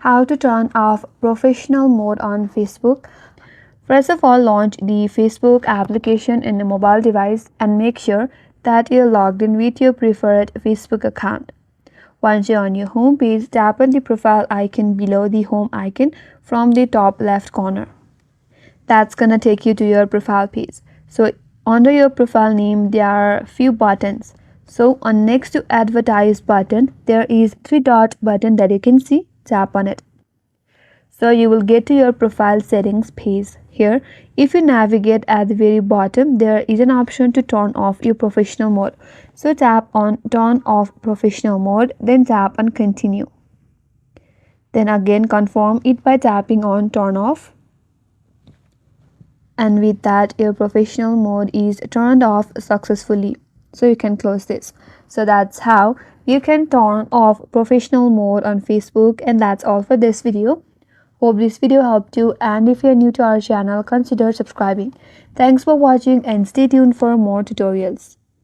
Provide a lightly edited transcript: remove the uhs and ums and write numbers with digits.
How to turn off professional mode on Facebook. First of all, launch the Facebook application in a mobile device and make sure that you're logged in with your preferred Facebook account. Once you're on your home page, tap on the profile icon below the home icon from the top left corner. That's gonna take you to your profile page. So under your profile name, there are few buttons. So on next to advertise button, there is three dot button that you can see. Tap on it. So you will get to your profile settings page. Here, if you navigate at the very bottom, there is an option to turn off your professional mode. So tap on turn off professional mode, then tap on continue. Then again confirm it by tapping on turn off. And with that, your professional mode is turned off successfully. So you can close this. So that's how you can turn off professional mode on Facebook, and that's all for this video. Hope this video helped you, and if you are new to our channel, consider subscribing. Thanks for watching and stay tuned for more tutorials.